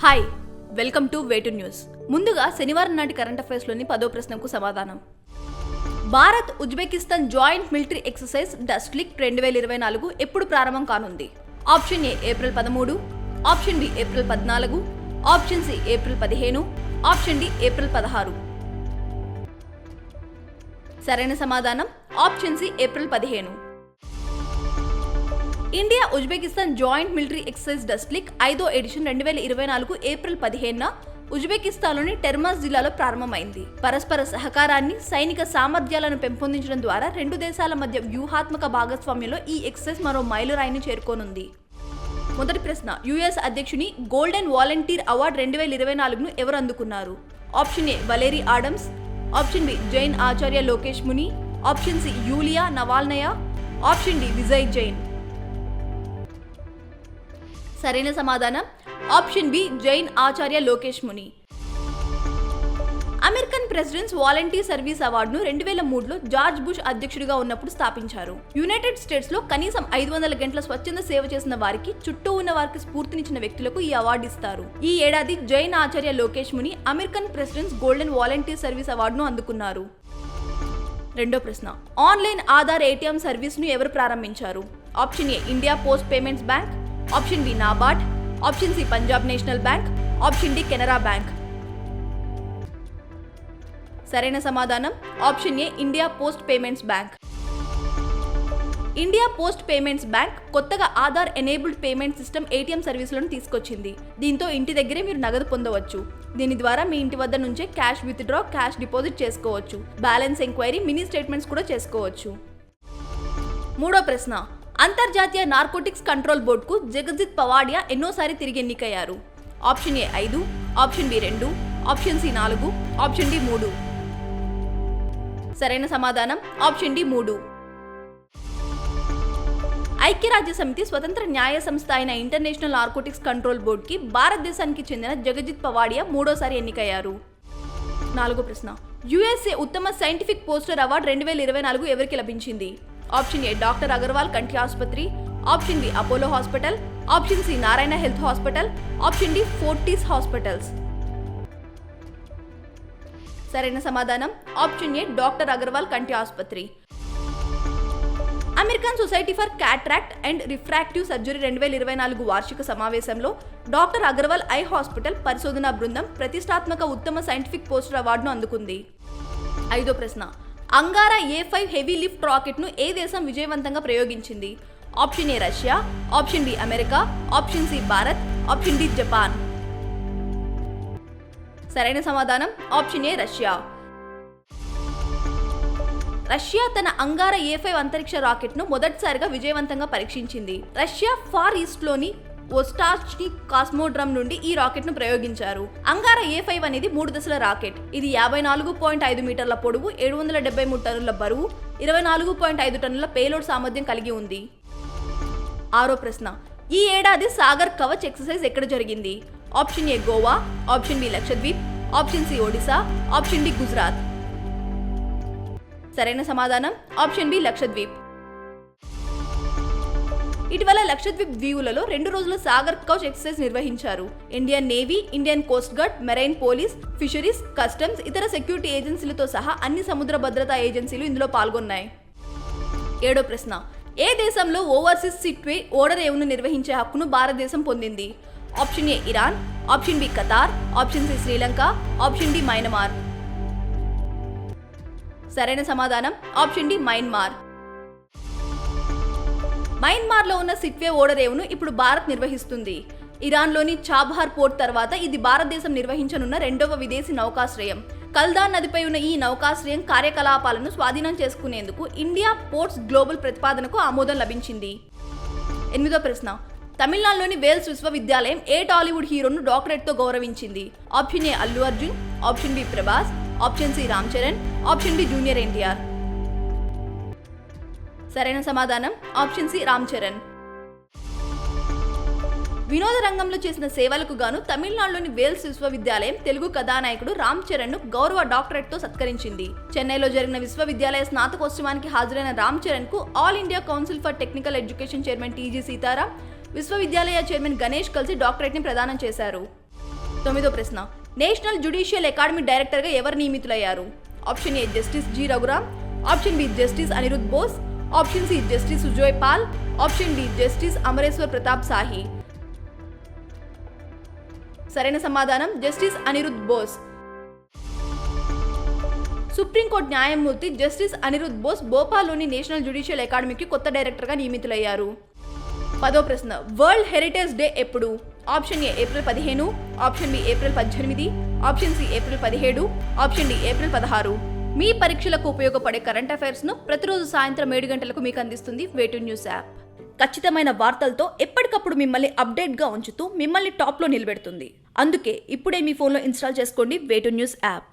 Hi, welcome to వేటు న్యూస్. ముందుగా శనివారం నాటి కరెంట్ అఫైర్స్లోని 10వ ప్రశ్నకు సమాధానం. Bharat Uzbekistan joint military exercise Dustlik 2024 ఎప్పుడు ప్రారంభం కానుంది? Option A April 13, option B April 14, option C April 15, option D April 16. సరైన సమాధానం option C April 15. India Uzbekistan joint military exercise Dustlik 5వ ఎడిషన్ 2024 ఏప్రిల్ 15న ఉజ్బెకిస్తాన్లోని టెర్మాస్ జిల్లాలో ప్రారంభమైంది. పరస్పర సహకారాన్ని, సైనిక సామర్థ్యాలను పెంపొందించడం ద్వారా రెండు దేశాల మధ్య వ్యూహాత్మక భాగస్వామ్యంలో ఈ ఎక్సర్సైజ్ మరో మైలురాయిని చేరుకోనుంది. మొదటి ప్రశ్న, యుఎస్ అధ్యక్షుని గోల్డెన్ వాలంటీర్ అవార్డు 2024ను ఎవరు అందుకున్నారు? Option A Valerie Adams, option B Jain Acharya Lokesh Muni, option C Yulia Navalnaya, option D Vijay Jain. సరైన సమాధానం option B Jain Acharya Lokesh Muni. American presidents volunteer service అవార్డును 2003లో జార్జ్ బుష్ అధ్యక్షుడిగా ఉన్నప్పుడు స్థాపించారు. యునైటెడ్ స్టేట్స్ లో కనీసం 500 గంటల స్వచ్ఛంద సేవ చేసిన వారికి, చుట్టూ ఉన్న వారికి స్ఫూర్తినిచ్చిన వ్యక్తులకు ఈ అవార్డు ఇస్తారు. ఈ ఏడాది Jain Acharya Lokesh Muni American presidents golden volunteer service అవార్డును అందుకున్నారు. రెండో ప్రశ్న, ఆన్లైన్ ఆధార్ ఏటీఎం సర్వీస్ ను ఎవరు ప్రారంభించారు? Option A India Post Payments Bank, option B NABARD, option C Punjab National Bank, option D Canara Bank. సరైన సమాధానం option A India Post Payments Bank. India Post Payments Bank కొత్తగా Aadhaar enabled payment system ATM సర్వీసులను తీసుకొచ్చింది. దీంతో ఇంటి దగ్గరే మీరు నగదు పొందవచ్చు. దీని ద్వారా మీ ఇంటి వద్ద నుంచే క్యాష్ విత్డ్రా, క్యాష్ డిపాజిట్ చేసుకోవచ్చు. బ్యాలెన్స్ ఎంక్వైరీ, మినీ స్టేట్మెంట్స్ కూడా చేసుకోవచ్చు. మూడో ప్రశ్న, అంతర్జాతీయ నార్కోటిక్స్ కంట్రోల్ బోర్డుకు జగజిత్ పవాడియా ఎన్నోసారి తిరిగి ఎన్నికయ్యారు? Option A 5, option B 2, option C 4, option D 3. సరైన సమాధానం ఆప్షన్ డి 3. ఐక్యరాజ్య సమితి స్వతంత్ర న్యాయ సంస్థ అయిన ఇంటర్నేషనల్ నార్కోటిక్స్ కంట్రోల్ బోర్డుకి భారతదేశానికి చెందిన జగజిత్ పవాడియా మూడోసారి ఎన్నికయ్యారు. నాలుగో ప్రశ్న, యుఎస్ఏ ఉత్తమ సైంటిఫిక్ పోస్టర్ అవార్డు 2024 ఎవరికి లభించింది? ఆప్షన్ ఏ డాక్టర్ అగర్వాల్ కంటి ఆసుపత్రి, option B Apollo hospital, option C Narayana health hospital, option D Fortis hospitals. సరైన సమాధానం ఆప్షన్ ఏ డాక్టర్ అగర్వాల్ కంటి ఆసుపత్రి. American society for cataract and refractive surgery 2024 వార్షిక సమావేశంలో డాక్టర్ అగర్వాల్ ఐ హాస్పిటల్ పరిశోధనా బృందం ప్రతిష్టాత్మక ఉత్తమ సైంటిఫిక్ పోస్టర్ అవార్డును అందుకుంది. ఐదో ప్రశ్న, Angara A5 heavy lift rocket ను ఏ దేశం విజయవంతంగా ప్రయోగించింది? Option A Russia, option B America, option C Bharat, option D Japan. సరైన సమాధానం ఆప్షన్ ఏ రష్యా. రష్యా తన అంగారా A5 అంతరిక్ష రాకెట్ ను మొదటిసారిగా విజయవంతంగా పరీక్షించింది. రష్యా ఫార్ ఈస్ట్ లోని ఓస్టాచ్ని కాస్మోడ్రమ్ నుండి ఈ రాకెట్ ను ప్రయోగించారు. అంగారా A5 అనేది 3 దశల రాకెట్. ఇది 54.5 మీటర్ల పొడవు, 773 టన్నుల బరువు, 24.5 టన్నుల పేలోడ్ సామర్థ్యం కలిగి ఉంది. ఆరో ప్రశ్న, ఈ ఏడాది సాగర్ కవచ్ ఎక్సర్సైజ్ ఎక్కడ జరిగింది? Option A Goa, option B Lakshadweep, option C Odisha, option D Gujarat. సరైన సమాధానం ఆప్షన్ బి లక్షద్వీప్. ఇటీవల లక్షద్వీప్ దీవులలో 2 రోజుల సాగర్ కవచ్ ఎక్సర్సైజ్ నిర్వహించారు. Indian navy, Indian coast guard, marine police, fisheries, customs, ఇతర సెక్యూరిటీ ఏజెన్సీలతో సహా అన్ని సముద్ర భద్రతా ఏజెన్సీలు ఇందులో పాల్గొన్నాయి. ఏడో ప్రశ్న, ఏ దేశంలో ఓవర్సీస్ సిట్వే ఓడరేవును నిర్వహించే హక్కును భారతదేశం పొందింది? Option A Iran, option B Qatar, option C Sri Lanka, option D Myanmar. సరైన సమాధానం ఆప్షన్ డి మయన్మార్. మయన్మార్లో ఉన్న సిట్వే ఓడరేవును ఇప్పుడు భారత్ నిర్వహిస్తుంది. ఇరాన్లోని చాబహార్ పోర్ట్ తర్వాత ఇది భారతదేశం నిర్వహించనున్న 2వ విదేశీ నౌకాశ్రయం. కల్దాన్ నదిపై ఉన్న ఈ నౌకాశ్రయం కార్యకలాపాలను స్వాధీనం చేసుకునేందుకు ఇండియా పోర్ట్స్ గ్లోబల్ ప్రతిపాదనకు ఆమోదం లభించింది. ఎనిమిదో ప్రశ్న, తమిళనాడులోని వేల్స్ విశ్వవిద్యాలయం ఏ టాలీవుడ్ హీరోను డాక్టరేట్తో గౌరవించింది? Option A Allu Arjun, option B Prabhas, option C Ram Charan, option D junior NTR. సరైన సమాధానం ఆప్షన్ సి రామ్ చరణ్. వినోద రంగంలో చేసిన సేవలకు గాను తమిళనాడులోని వేల్స్ విశ్వవిద్యాలయం తెలుగు కథానాయకుడు రామ్ చరణ్ ను గౌరవ డాక్టరేట్ తో సత్కరించింది. చెన్నైలో జరిగిన విశ్వవిద్యాలయ స్నాతకోత్సవానికి హాజరైన రామ్ చరణ్ కు all India council for technical education chairman TG Sitaram, విశ్వవిద్యాలయ చైర్మన్ గణేష్ కలిసి డాక్టరేట్ ని ప్రదానం చేశారు. 9వ ప్రశ్న నేషనల్ జ్యుడిషియల్ అకాడమీ డైరెక్టర్గా ఎవరు నియమితులయ్యారు? Option A justice G Raghuram, option B justice Anirudh Bose, option C justice Sujoy Paul, option D justice Amreshwar Pratap Sahi. సరైన సమాధానం జస్టిస్ అనిరుద్ బోస్. సుప్రీంకోర్టు న్యాయమూర్తి జస్టిస్ అనిరుద్ బోస్ భోపాల్లోని నేషనల్ జ్యుడిషియల్ అకాడమీకి కొత్త డైరెక్టర్గా నియమితులయ్యారు. 10వ ప్రశ్న వరల్డ్ హెరిటేజ్ డే ఎప్పుడు? Option A April 15, option B April 18, option C April 17, option D April 16. మీ పరీక్షలకు ఉపయోగపడే కరెంట్ అఫైర్స్ను ప్రతిరోజు సాయంత్రం 7 గంటలకు మీకు అందిస్తుంది వేటు న్యూస్ యాప్. ఖచ్చితమైన వార్తలతో ఎప్పటికప్పుడు మిమ్మల్ని అప్డేట్గా ఉంచుతూ మిమ్మల్ని టాప్లో నిలబెడుతుంది. అందుకే ఇప్పుడే మీ ఫోన్లో ఇన్స్టాల్ చేసుకోండి వేటు న్యూస్ యాప్.